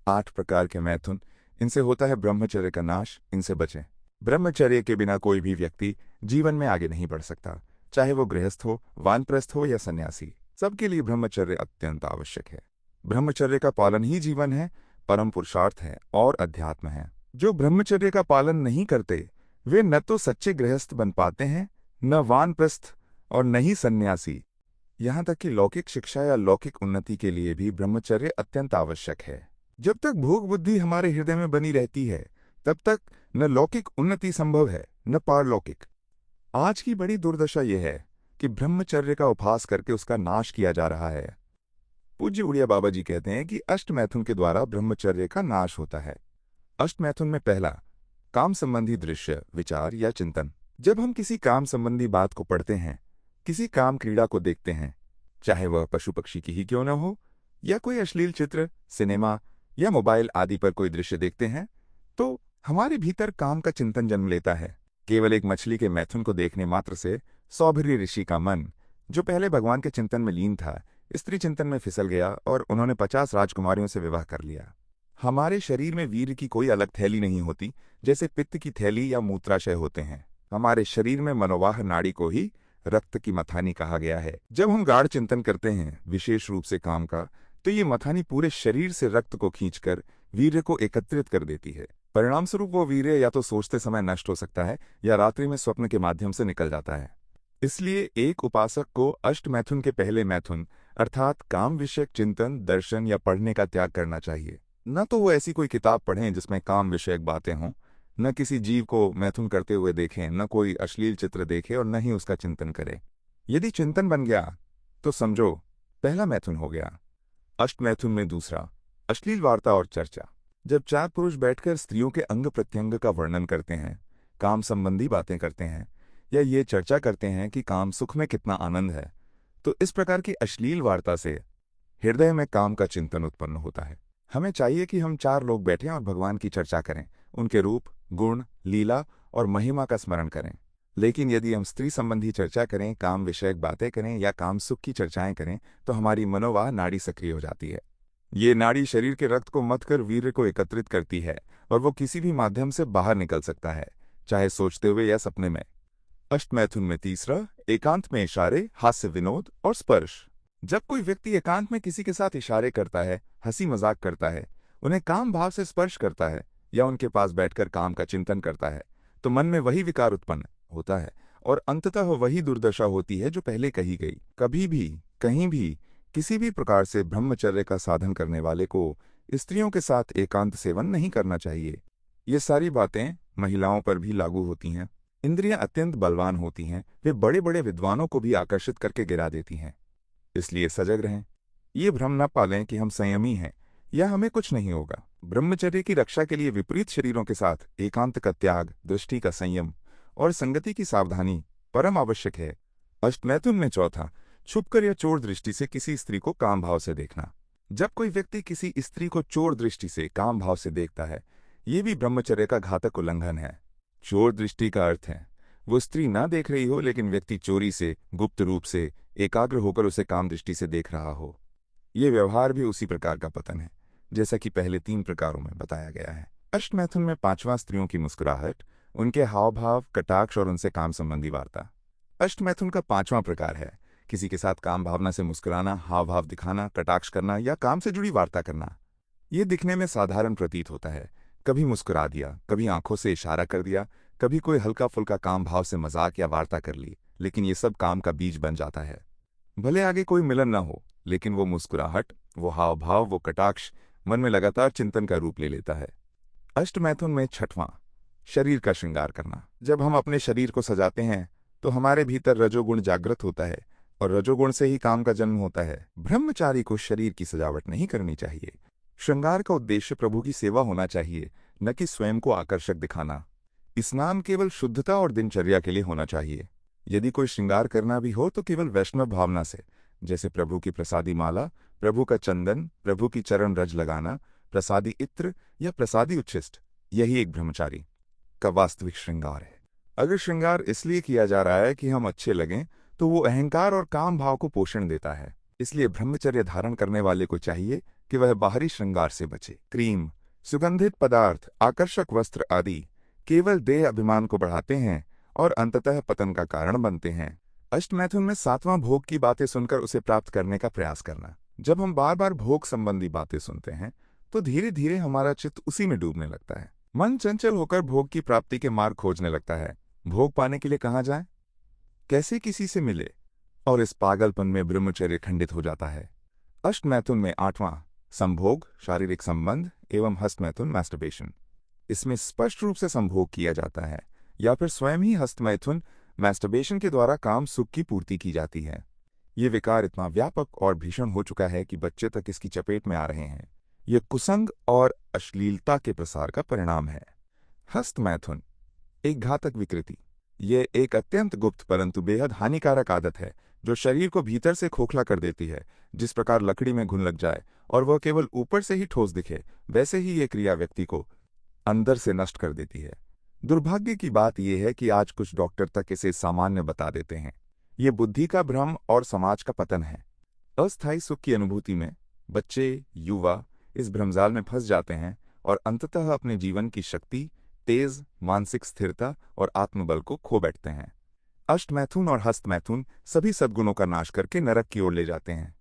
8 प्रकार के मैथुन, इनसे होता है ब्रह्मचर्य का नाश, इनसे बचें। ब्रह्मचर्य के बिना कोई भी व्यक्ति जीवन में आगे नहीं बढ़ सकता, चाहे वो गृहस्थ हो, वानप्रस्थ हो या सन्यासी। सबके लिए ब्रह्मचर्य अत्यंत आवश्यक है। ब्रह्मचर्य का पालन ही जीवन है, परम पुरुषार्थ है और अध्यात्म है। जो ब्रह्मचर्य का पालन नहीं करते वे न तो सच्चे गृहस्थ बन पाते हैं, न वानप्रस्थ और न ही सन्यासी। यहाँ तक कि लौकिक शिक्षा या लौकिक उन्नति के लिए भी ब्रह्मचर्य अत्यंत आवश्यक है। जब तक भोग बुद्धि हमारे हृदय में बनी रहती है, तब तक न लौकिक उन्नति संभव है न पारलौकिक। आज की बड़ी दुर्दशा यह है कि ब्रह्मचर्य का उपहास करके उसका नाश किया जा रहा है। पूज्य उड़िया बाबा जी कहते हैं कि अष्टमैथुन के द्वारा ब्रह्मचर्य का नाश होता है। अष्टमैथुन में पहला, काम संबंधी दृश्य, विचार या चिंतन। जब हम किसी काम संबंधी बात को पढ़ते हैं, किसी काम क्रीड़ा को देखते हैं, चाहे वह पशु पक्षी की ही क्यों न हो, या कोई अश्लील चित्र, सिनेमा या मोबाइल आदि पर कोई दृश्य देखते हैं, तो हमारे भीतर काम का चिंतन जन्म लेता है। केवल एक मछली के मैथुन को देखने मात्र से सौभरी ऋषि का मन, जो पहले भगवान के चिंतन में लीन था, स्त्री चिंतन में फिसल गया और उन्होंने 50 राजकुमारियों से विवाह कर लिया। हमारे शरीर में वीर्य की कोई अलग थैली नहीं होती, जैसे पित्त की थैली या मूत्राशय होते हैं। हमारे शरीर में मनोवाह नाड़ी को ही रक्त की मथानी कहा गया है। जब हम गाढ़ चिंतन करते हैं, विशेष रूप से काम का, तो ये मथानी पूरे शरीर से रक्त को खींचकर वीर्य को एकत्रित कर देती है। परिणाम स्वरूप वो वीर्य या तो सोचते समय नष्ट हो सकता है या रात्रि में स्वप्न के माध्यम से निकल जाता है। इसलिए एक उपासक को अष्टमैथुन के पहले मैथुन अर्थात काम विषयक चिंतन, दर्शन या पढ़ने का त्याग करना चाहिए। न तो वो ऐसी कोई किताब पढ़ें जिसमें काम विषयक बातें हों, न किसी जीव को मैथुन करते हुए देखें, न कोई अश्लील चित्र देखे और न ही उसका चिंतन करे। यदि चिंतन बन गया तो समझो पहला मैथुन हो गया। अष्टमैथुन में दूसरा, अश्लील वार्ता और चर्चा। जब 4 पुरुष बैठकर स्त्रियों के अंग प्रत्यंग का वर्णन करते हैं, काम संबंधी बातें करते हैं या ये चर्चा करते हैं कि काम सुख में कितना आनंद है, तो इस प्रकार की अश्लील वार्ता से हृदय में काम का चिंतन उत्पन्न होता है। हमें चाहिए कि हम 4 लोग बैठें और भगवान की चर्चा करें, उनके रूप, गुण, लीला और महिमा का स्मरण करें। लेकिन यदि हम स्त्री संबंधी चर्चा करें, काम विषयक बातें करें या काम सुख की चर्चाएं करें, तो हमारी मनोवाह नाड़ी सक्रिय हो जाती है। ये नाड़ी शरीर के रक्त को मथकर वीर्य को एकत्रित करती है और वो किसी भी माध्यम से बाहर निकल सकता है, चाहे सोचते हुए या सपने में। अष्टमैथुन में तीसरा, एकांत में इशारे, हास्य, विनोद और स्पर्श। जब कोई व्यक्ति एकांत में किसी के साथ इशारे करता है, हंसी मजाक करता है, उन्हें काम भाव से स्पर्श करता है या उनके पास बैठकर काम का चिंतन करता है, तो मन में वही विकार उत्पन्न होता है और अंततः वही दुर्दशा होती है जो पहले कही गई। कभी भी, कहीं भी, किसी भी प्रकार से ब्रह्मचर्य का साधन करने वाले को स्त्रियों के साथ एकांत सेवन नहीं करना चाहिए। ये सारी बातें महिलाओं पर भी लागू होती हैं। इंद्रियां अत्यंत बलवान होती हैं, वे बड़े बड़े विद्वानों को भी आकर्षित करके गिरा देती हैं। इसलिए सजग रहें। ये भ्रम न पालें कि हम संयमी हैं या हमें कुछ नहीं होगा। ब्रह्मचर्य की रक्षा के लिए विपरीत शरीरों के साथ एकांत का त्याग, दृष्टि का संयम और संगति की सावधानी परम आवश्यक है। अष्टमैथुन में चौथा, छुपकर या चोर दृष्टि से किसी स्त्री को काम भाव से देखना। जब कोई व्यक्ति किसी स्त्री को चोर दृष्टि से काम भाव से देखता है, ये भी ब्रह्मचर्य का घातक उल्लंघन है। चोर दृष्टि का अर्थ है वो स्त्री ना देख रही हो, लेकिन व्यक्ति चोरी से, गुप्त रूप से, एकाग्र होकर उसे काम दृष्टि से देख रहा हो। ये व्यवहार भी उसी प्रकार का पतन है जैसा कि पहले 3 प्रकारों में बताया गया है। अष्टमैथुन में पांचवां, स्त्रियों की मुस्कुराहट, उनके हाव भाव, कटाक्ष और उनसे काम संबंधी वार्ता। अष्टमैथुन का 5वां प्रकार है किसी के साथ काम भावना से मुस्कुराना, हाव भाव दिखाना, कटाक्ष करना या काम से जुड़ी वार्ता करना। ये दिखने में साधारण प्रतीत होता है, कभी मुस्कुरा दिया, कभी आंखों से इशारा कर दिया, कभी कोई हल्का फुल्का काम भाव से मजाक या वार्ता कर ली, लेकिन ये सब काम का बीज बन जाता है। भले आगे कोई मिलन न हो, लेकिन वो मुस्कुराहट, वो हाव भाव, वो कटाक्ष मन में लगातार चिंतन का रूप ले लेता है। अष्टमैथुन में 6वां, शरीर का श्रृंगार करना। जब हम अपने शरीर को सजाते हैं तो हमारे भीतर रजोगुण जागृत होता है और रजोगुण से ही काम का जन्म होता है। ब्रह्मचारी को शरीर की सजावट नहीं करनी चाहिए। श्रृंगार का उद्देश्य प्रभु की सेवा होना चाहिए, न कि स्वयं को आकर्षक दिखाना। स्नान केवल शुद्धता और दिनचर्या के लिए होना चाहिए। यदि कोई श्रृंगार करना भी हो तो केवल वैष्णव भावना से, जैसे प्रभु की प्रसादी माला, प्रभु का चंदन, प्रभु की चरण रज लगाना, प्रसादी इत्र या प्रसादी उच्छिष्ट। यही एक ब्रह्मचारी का वास्तविक श्रृंगार है। अगर श्रृंगार इसलिए किया जा रहा है कि हम अच्छे लगें, तो वो अहंकार और काम भाव को पोषण देता है। इसलिए ब्रह्मचर्य धारण करने वाले को चाहिए कि वह बाहरी श्रृंगार से बचे। क्रीम, सुगंधित पदार्थ, आकर्षक वस्त्र आदि केवल देह अभिमान को बढ़ाते हैं और अंततः पतन का कारण बनते हैं। अष्टमैथुन में सातवां भोग की बातें सुनकर उसे प्राप्त करने का प्रयास करना। जब हम बार बार भोग संबंधी बातें सुनते हैं तो धीरे धीरे हमारा चित्त उसी में डूबने लगता है। मन चंचल होकर भोग की प्राप्ति के मार्ग खोजने लगता है। भोग पाने के लिए कहाँ जाए, कैसे किसी से मिले, और इस पागलपन में ब्रह्मचर्य खंडित हो जाता है। अष्टमैथुन में आठवां संभोग, शारीरिक संबंध एवं हस्तमैथुन मैस्टरबेशन। इसमें स्पष्ट रूप से संभोग किया जाता है या फिर स्वयं ही हस्तमैथुन मैस्टरबेशन के द्वारा काम सुख की पूर्ति की जाती है। ये विकार इतना व्यापक और भीषण हो चुका है कि बच्चे तक इसकी चपेट में आ रहे हैं। ये कुसंग और अश्लीलता के प्रसार का परिणाम है। हस्तमैथुन एक घातक विकृति। ये एक अत्यंत गुप्त परंतु बेहद हानिकारक आदत है जो शरीर को भीतर से खोखला कर देती है। जिस प्रकार लकड़ी में घुन लग जाए और वह केवल ऊपर से ही ठोस दिखे, वैसे ही ये क्रिया व्यक्ति को अंदर से नष्ट कर देती है। दुर्भाग्य की बात यह है कि आज कुछ डॉक्टर तक इसे सामान्य बता देते हैं। ये बुद्धि का भ्रम और समाज का पतन है। अस्थायी सुख की अनुभूति में बच्चे, युवा इस भ्रमजाल में फंस जाते हैं और अंततः अपने जीवन की शक्ति, तेज, मानसिक स्थिरता और आत्मबल को खो बैठते हैं। अष्टमैथुन और हस्तमैथुन सभी सद्गुणों का नाश करके नरक की ओर ले जाते हैं।